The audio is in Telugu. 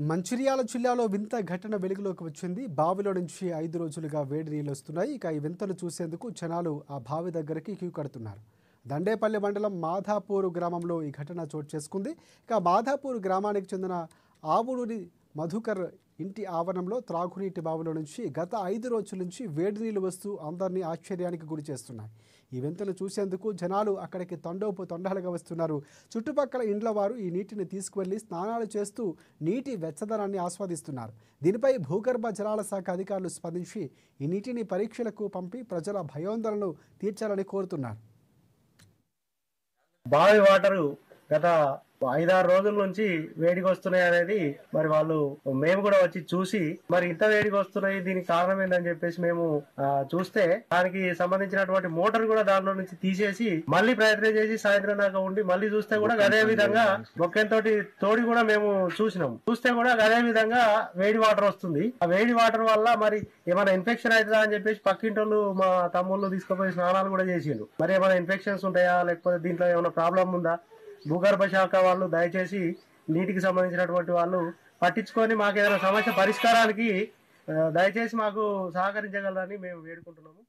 మంచిర్యాల జిల్లాలో వింత ఘటన వెలుగులోకి వచ్చింది. బావిలో నుంచి 5 రోజులుగా వేడి నీళ్లు వస్తున్నాయి. ఇక ఈ వింతను చూసేందుకు జనాలు ఆ బావి దగ్గరికి క్యూ కడుతున్నారు. దండేపల్లి మండలం మాధాపూర్ గ్రామంలో ఈ ఘటన చోటు చేసుకుంది. ఇక మాధాపూర్ గ్రామానికి చెందిన ఆవులూరి మధుకర్ ఇంటి ఆవరణంలో త్రాగునీటి బావిలో నుంచి గత 5 రోజుల నుంచి వేడి నీళ్లు వస్తూ అందరినీ ఆశ్చర్యానికి గురి చేస్తున్నాయి. ఈ వింతను చూసేందుకు జనాలు అక్కడికి తండోపతండాలుగా వస్తున్నారు. చుట్టుపక్కల ఇండ్ల వారు ఈ నీటిని తీసుకువెళ్లి స్నానాలు చేస్తూ నీటి వెచ్చదనాన్ని ఆస్వాదిస్తున్నారు. దీనిపై భూగర్భ జలాల శాఖ అధికారులు స్పందించి ఈ నీటిని పరీక్షలకు పంపి ప్రజల భయోందనలు తీర్చాలని కోరుతున్నారు. బావి వాటరు గత 5-6 రోజుల నుంచి వేడిగా వస్తున్నాయి అనేది మరి వాళ్ళు మేము కూడా వచ్చి చూసి మరి ఇంత వేడిగా వస్తున్నాయి దీనికి కారణం ఏందని చెప్పేసి మేము చూస్తే దానికి సంబంధించినటువంటి మోటార్ కూడా దానిలో నుంచి తీసేసి మళ్ళీ ప్రయత్నం చేసి సాయంత్రం దాకా ఉండి మళ్ళీ చూస్తే కూడా అదే విధంగా బొక్కెంతోటి తోడి కూడా మేము చూస్తే కూడా అదే విధంగా వేడి వాటర్ వస్తుంది. ఆ వేడి వాటర్ వల్ల మరి ఏమైనా ఇన్ఫెక్షన్ అవుతుందా అని చెప్పేసి పక్కింటోళ్ళు మా తమ్ముళ్ళు తీసుకుపోయి స్నానాలు కూడా చేసిండ్రు. మరి ఏమైనా ఇన్ఫెక్షన్స్ ఉంటాయా లేకపోతే దీంట్లో ఏమైనా ప్రాబ్లం ఉందా? భూగర్భ శాఖ వాళ్ళు దయచేసి నీటికి సంబంధించినటువంటి వాళ్ళు పట్టించుకొని మాకు ఏదైనా సమస్య పరిష్కారానికి దయచేసి మాకు సహకరించగలరని మేము వేడుకుంటున్నాము.